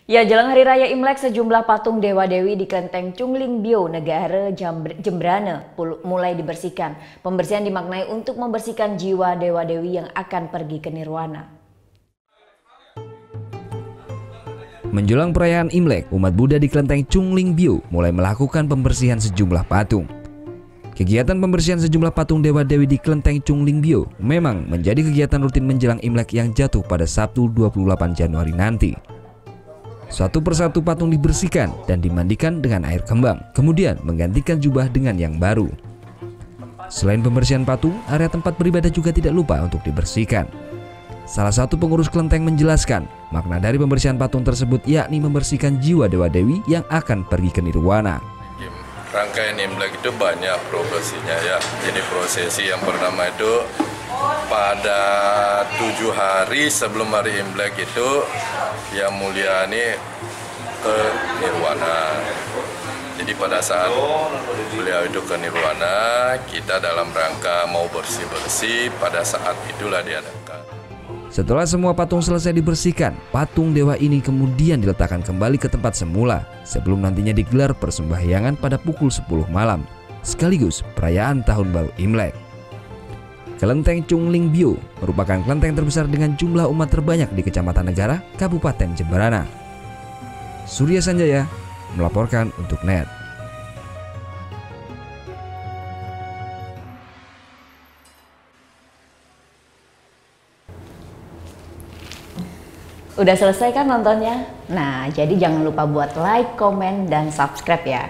Ya, jelang Hari Raya Imlek, sejumlah patung dewa-dewi di Kelenteng Chunglingbyo, Negara Jembrana mulai dibersihkan. Pembersihan dimaknai untuk membersihkan jiwa dewa-dewi yang akan pergi ke nirwana. Menjelang perayaan Imlek, umat Buddha di Kelenteng Chunglingbyo mulai melakukan pembersihan sejumlah patung. Kegiatan pembersihan sejumlah patung dewa-dewi di Kelenteng Chunglingbyo memang menjadi kegiatan rutin menjelang Imlek yang jatuh pada Sabtu 28 Januari nanti. Satu persatu patung dibersihkan dan dimandikan dengan air kembang, kemudian menggantikan jubah dengan yang baru. Selain pembersihan patung, area tempat beribadah juga tidak lupa untuk dibersihkan. Salah satu pengurus kelenteng menjelaskan, makna dari pembersihan patung tersebut yakni membersihkan jiwa dewa-dewi yang akan pergi ke nirwana. Rangkaian Imlek itu banyak prosesinya ya. Jadi prosesi yang pertama itu pada 7 hari sebelum hari Imlek itu Yang Mulia ini ke nirwana. Jadi pada saat beliau itu ke nirwana, kita dalam rangka mau bersih-bersih, pada saat itulah diadakan. Setelah semua patung selesai dibersihkan, patung dewa ini kemudian diletakkan kembali ke tempat semula sebelum nantinya digelar persembahyangan pada pukul 10 malam, sekaligus perayaan Tahun Baru Imlek. Kelenteng Chunglingbyo merupakan kelenteng terbesar dengan jumlah umat terbanyak di Kecamatan Negara, Kabupaten Jemberana. Surya Sanjaya melaporkan untuk NET. Udah selesai kan nontonnya? Nah, jadi jangan lupa buat like, komen, dan subscribe ya.